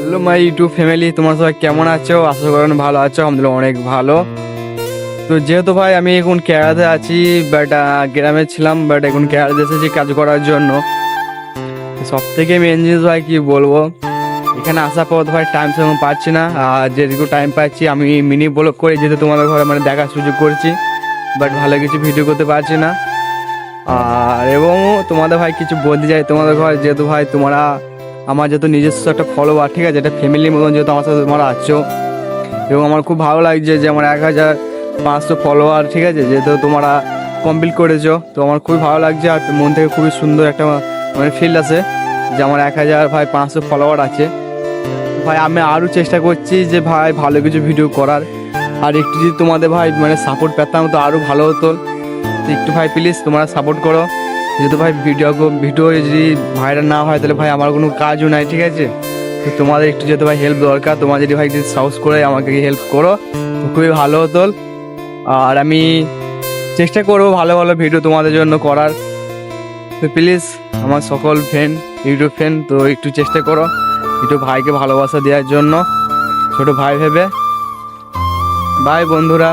Hello my YouTube family, তোমার সবাই কেমন আছো? আশা করেন ভালো আছো। আলহামদুলিল্লাহ অনেক ভালো। তো যেহেতু ভাই আমি এখন কেরালাতে আছি, বাট গ্রামে ছিলাম, বাট এখন কেরালাতে এসেছি কাজ করার জন্য। সব থেকে মেন জিনিস ভাই কি বলবো, এখানে আসার পর তো ভাই টাইম সেরকম পাচ্ছি না। আর যেটুকু টাইম পাচ্ছি আমি মিনি ব্লগ করে যেহেতু তোমাদের ঘরে মানে দেখার সুযোগ করছি, বাট ভালো কিছু ভিডিও করতে পারছি না। আর এবং তোমাদের ভাই কিছু বলতে চাই তোমাদের ঘরে, যেহেতু ভাই তোমরা আমার যেহেতু নিজস্ব একটা ফলোয়ার, ঠিক আছে, এটা ফ্যামিলির মতন যেহেতু আমার সাথে তোমরা আছো, এবং আমার খুব ভালো লাগছে যে আমার 1500 ফলোয়ার, ঠিক আছে, যেহেতু তোমরা কমপ্লিট করেছো, তো আমার খুবই ভালো লাগছে। আর মন থেকে খুবই সুন্দর একটা মানে ফিল আছে যে আমার 1500 ফলোয়ার আছে। ভাই আমি আরও চেষ্টা করছি যে ভাই ভালো কিছু ভিডিও করার, আর একটু যদি তোমাদের ভাই মানে সাপোর্ট পেতাম তো আরও ভালো হতো। তো একটু ভাই প্লিজ তোমরা সাপোর্ট করো, যেহেতু ভাই ভিডিও যদি ভাইরাল না হয় তাহলে ভাই আমার কোনো কাজও নাই, ঠিক আছে। তো তোমাদের একটু যেহেতু ভাই হেল্প দরকার, তোমার যদি ভাই যদি সাহস করে আমাকে হেল্প করো তো খুবই ভালো হতো। আর আমি চেষ্টা করবো ভালো ভালো ভিডিও তোমাদের জন্য করার। তো প্লিজ আমার সকল ফ্রেন্ড, ইউটিউব ফ্রেন্ড, তো একটু চেষ্টা করো একটু ভাইকে ভালোবাসা দেওয়ার জন্য, ছোট ভাই ভেবে। বাই বন্ধুরা।